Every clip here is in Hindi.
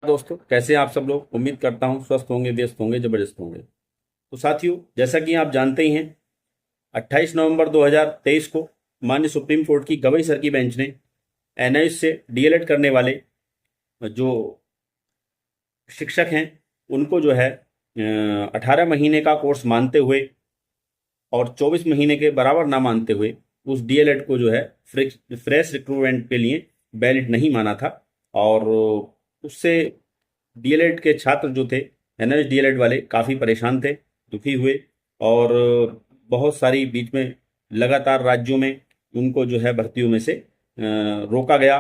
दोस्तों, कैसे हैं आप सब लोग। उम्मीद करता हूं स्वस्थ होंगे, व्यस्त होंगे, जबरदस्त होंगे। तो साथियों, जैसा कि आप जानते ही हैं, 28 नवंबर 2023 को माननीय सुप्रीम कोर्ट की गवई सर की बेंच ने एनआईएस से डीएलएड करने वाले जो शिक्षक हैं उनको जो है 18 महीने का कोर्स मानते हुए और 24 महीने के बराबर ना मानते हुए उस डीएलएड को जो है फ्रेश रिक्रूटमेंट के लिए वैलिड नहीं माना था। और उससे डीएलएड के छात्र जो थे, एनएस डीएलएड वाले, काफ़ी परेशान थे, दुखी हुए। और बहुत सारी बीच में लगातार राज्यों में उनको जो है भर्तियों में से रोका गया।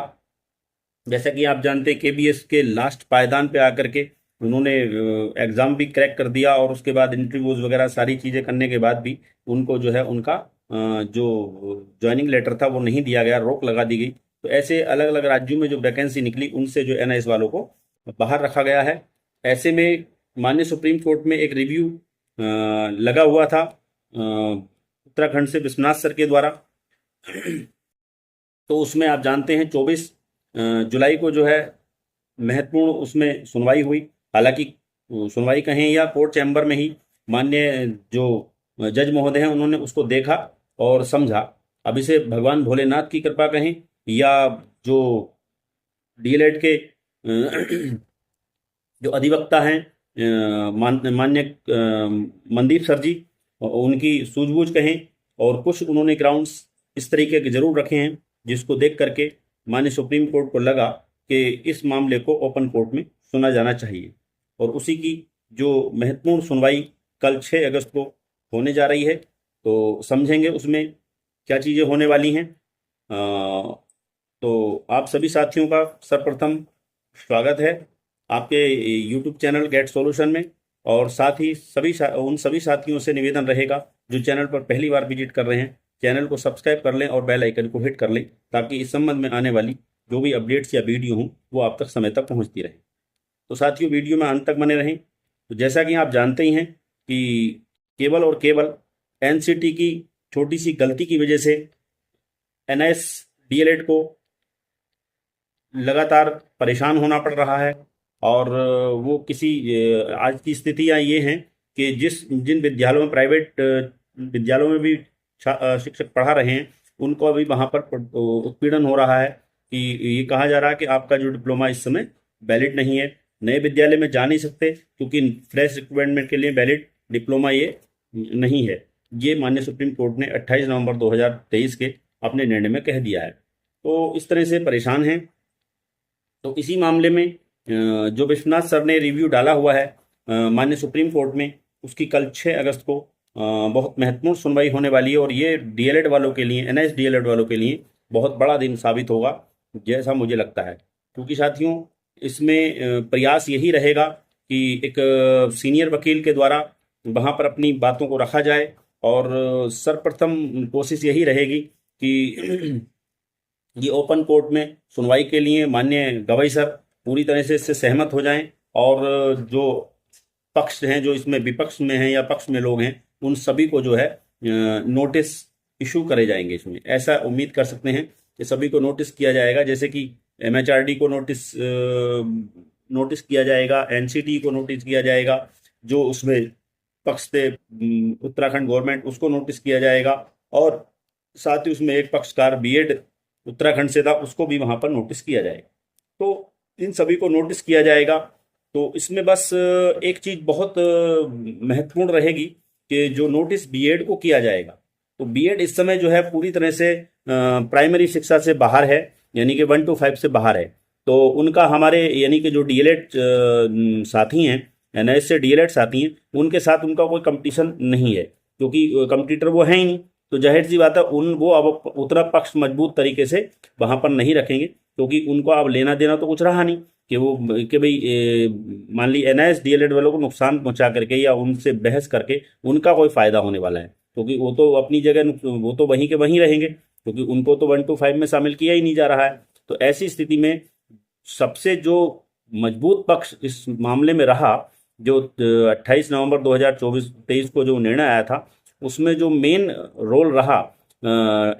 जैसा कि आप जानते हैं, केबीएस के लास्ट पायदान पे आकर के उन्होंने एग्ज़ाम भी क्रैक कर दिया और उसके बाद इंटरव्यूज़ वगैरह सारी चीज़ें करने के बाद भी उनको जो है उनका जो ज्वाइनिंग लेटर था वो नहीं दिया गया, रोक लगा दी गई। तो ऐसे अलग अलग राज्यों में जो वैकेंसी निकली उनसे जो एनआईएस वालों को बाहर रखा गया है। ऐसे में माननीय सुप्रीम कोर्ट में एक रिव्यू लगा हुआ था उत्तराखंड से विश्वनाथ सर के द्वारा। तो उसमें आप जानते हैं 24 जुलाई को जो है महत्वपूर्ण उसमें सुनवाई हुई। हालांकि सुनवाई कहें या कोर्ट चैम्बर में ही माननीय जो जज महोदय हैं उन्होंने उसको देखा और समझा। अब इसे भगवान भोलेनाथ की कृपा कहें या जो डीएलएड के जो अधिवक्ता हैं मान्य मनदीप सर जी, उनकी सूझबूझ कहें, और कुछ उन्होंने ग्राउंड्स इस तरीके के जरूर रखे हैं जिसको देख करके माननीय सुप्रीम कोर्ट को लगा कि इस मामले को ओपन कोर्ट में सुना जाना चाहिए। और उसी की जो महत्वपूर्ण सुनवाई कल 6 अगस्त को होने जा रही है। तो समझेंगे उसमें क्या चीज़ें होने वाली हैं। तो आप सभी साथियों का सर्वप्रथम स्वागत है आपके यूट्यूब चैनल गेट सॉल्यूशन में। और साथ ही उन सभी साथियों से निवेदन रहेगा जो चैनल पर पहली बार विजिट कर रहे हैं, चैनल को सब्सक्राइब कर लें और बेल आइकन को हिट कर लें ताकि इस संबंध में आने वाली जो भी अपडेट्स या वीडियो हों वो आप तक समय तक पहुंचती रहे। तो साथियों, वीडियो में अंत तक बने रहें। तो जैसा कि आप जानते ही हैं कि केवल और केवल एनसीटी की छोटी सी गलती की वजह से एनआईएस डीएलएड को लगातार परेशान होना पड़ रहा है। और वो किसी आज की स्थितियाँ ये हैं कि जिन विद्यालयों में, प्राइवेट विद्यालयों में भी शिक्षक पढ़ा रहे हैं उनको अभी वहाँ पर उत्पीड़न हो रहा है कि ये कहा जा रहा है कि आपका जो डिप्लोमा इस समय वैलिड नहीं है, नए विद्यालय में जा नहीं सकते क्योंकि फ्रेश रिक्रूटमेंट के लिए वैलिड डिप्लोमा ये नहीं है। ये माननीय सुप्रीम कोर्ट ने 28 नवंबर 2023 के अपने निर्णय में कह दिया है। तो इस तरह से परेशान हैं। तो इसी मामले में जो विश्वनाथ सर ने रिव्यू डाला हुआ है माननीय सुप्रीम कोर्ट में, उसकी कल 6 अगस्त को बहुत महत्वपूर्ण सुनवाई होने वाली है। और ये डीएलएड वालों के लिए, एनआईएस डीएलएड वालों के लिए बहुत बड़ा दिन साबित होगा जैसा मुझे लगता है। क्योंकि साथियों, इसमें प्रयास यही रहेगा कि एक सीनियर वकील के द्वारा वहाँ पर अपनी बातों को रखा जाए। और सर्वप्रथम कोशिश यही रहेगी कि ये ओपन कोर्ट में सुनवाई के लिए माननीय गवाई सर पूरी तरह से इससे सहमत हो जाएं। और जो पक्ष हैं, जो इसमें विपक्ष में हैं या पक्ष में लोग हैं, उन सभी को जो है नोटिस इशू करे जाएंगे। इसमें ऐसा उम्मीद कर सकते हैं कि सभी को नोटिस किया जाएगा, जैसे कि एमएचआरडी को नोटिस किया जाएगा, एनसीटी को नोटिस किया जाएगा, जो उसमें पक्ष थे उत्तराखंड गवर्नमेंट उसको नोटिस किया जाएगा। और साथ ही उसमें एक पक्षकार बीएड उत्तराखंड से था, उसको भी वहाँ पर नोटिस किया जाएगा। तो इन सभी को नोटिस किया जाएगा। तो इसमें बस एक चीज़ बहुत महत्वपूर्ण रहेगी कि जो नोटिस बीएड को किया जाएगा, तो बीएड इस समय जो है पूरी तरह से प्राइमरी शिक्षा से बाहर है, यानी कि 1 to 5 से बाहर है। तो उनका हमारे यानी कि जो डीएलएड साथी हैं, एनआईएस से डीएलएड साथी हैं, उनके साथ उनका कोई कंपटीशन नहीं है क्योंकि कंपटीटर वो है ही नहीं। तो जाहिर सी बात है वो अब उतना पक्ष मजबूत तरीके से वहाँ पर नहीं रखेंगे क्योंकि उनको अब लेना देना तो कुछ रहा नहीं कि भाई मान ली एनआईएस डीएलएड वालों को नुकसान पहुंचा करके या उनसे बहस करके उनका कोई फ़ायदा होने वाला है। क्योंकि वो तो अपनी जगह, वो तो वहीं के वहीं रहेंगे क्योंकि उनको तो 1 to 5 में शामिल किया ही नहीं जा रहा है। तो ऐसी स्थिति में सबसे जो मजबूत पक्ष इस मामले में रहा, जो 28 नवंबर 2023 को जो निर्णय आया था, उसमें जो मेन रोल रहा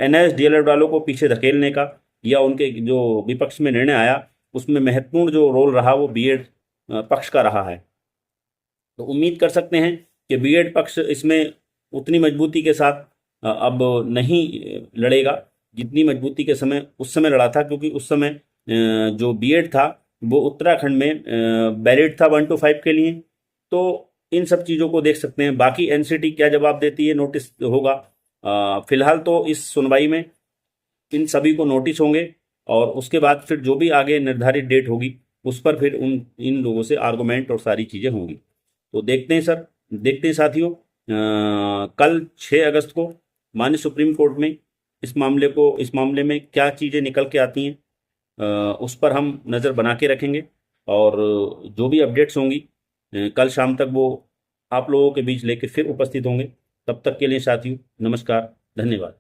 एनआईएस डीएलएड वालों को पीछे धकेलने का या उनके जो विपक्ष में निर्णय आया उसमें महत्वपूर्ण जो रोल रहा वो बीएड पक्ष का रहा है। तो उम्मीद कर सकते हैं कि बीएड पक्ष इसमें उतनी मजबूती के साथ अब नहीं लड़ेगा जितनी मजबूती के समय उस समय लड़ा था, क्योंकि उस समय जो बीएड था वो उत्तराखंड में बैरिड था 1 to 5 के लिए। तो इन सब चीज़ों को देख सकते हैं। बाकी एनसीटी क्या जवाब देती है, नोटिस होगा। फिलहाल तो इस सुनवाई में इन सभी को नोटिस होंगे और उसके बाद फिर जो भी आगे निर्धारित डेट होगी उस पर फिर इन लोगों से आर्गूमेंट और सारी चीज़ें होंगी। तो देखते हैं सर, देखते हैं साथियों, कल 6 अगस्त को माननीय सुप्रीम कोर्ट में इस मामले में क्या चीज़ें निकल के आती हैं, उस पर हम नज़र बना के रखेंगे। और जो भी अपडेट्स होंगी कल शाम तक वो आप लोगों के बीच लेके फिर उपस्थित होंगे। तब तक के लिए साथियों नमस्कार, धन्यवाद।